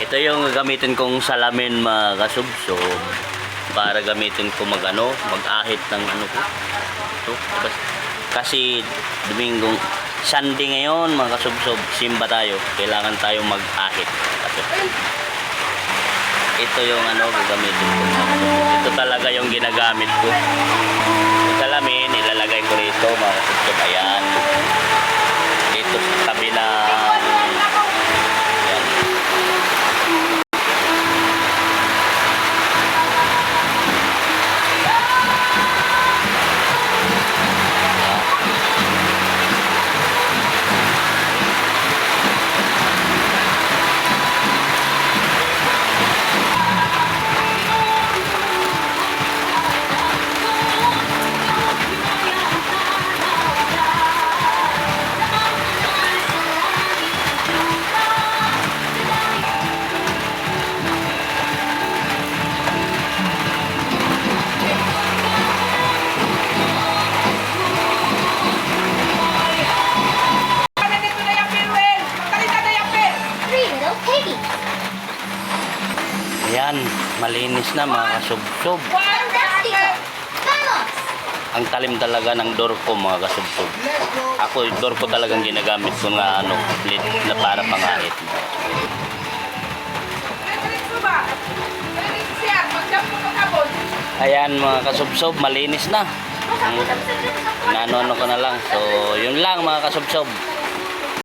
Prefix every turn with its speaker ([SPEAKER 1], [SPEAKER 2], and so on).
[SPEAKER 1] Ito yung gagamitin kong salamin mga kasubsob para gamitin ko mag-ahit ng ano ko. Ito. Kasi Domingong Sunday ngayon mga kasubsob, simba tayo. Kailangan tayo mag-ahit. Ito yung gagamitin ko. Ito talaga yung ginagamit ko. Yung salamin, ilalagay ko rito mga kasubsob. Ayan. Dito sa tabi na Ayan, malinis na mga kasubsob. Ang talim talaga ng door ko mga kasubsob. Ako, door ko talagang ginagamit ko nga lid na para pangahit. Ayan mga kasubsob, malinis na. Nano ko na lang. So, yun lang mga kasubsob.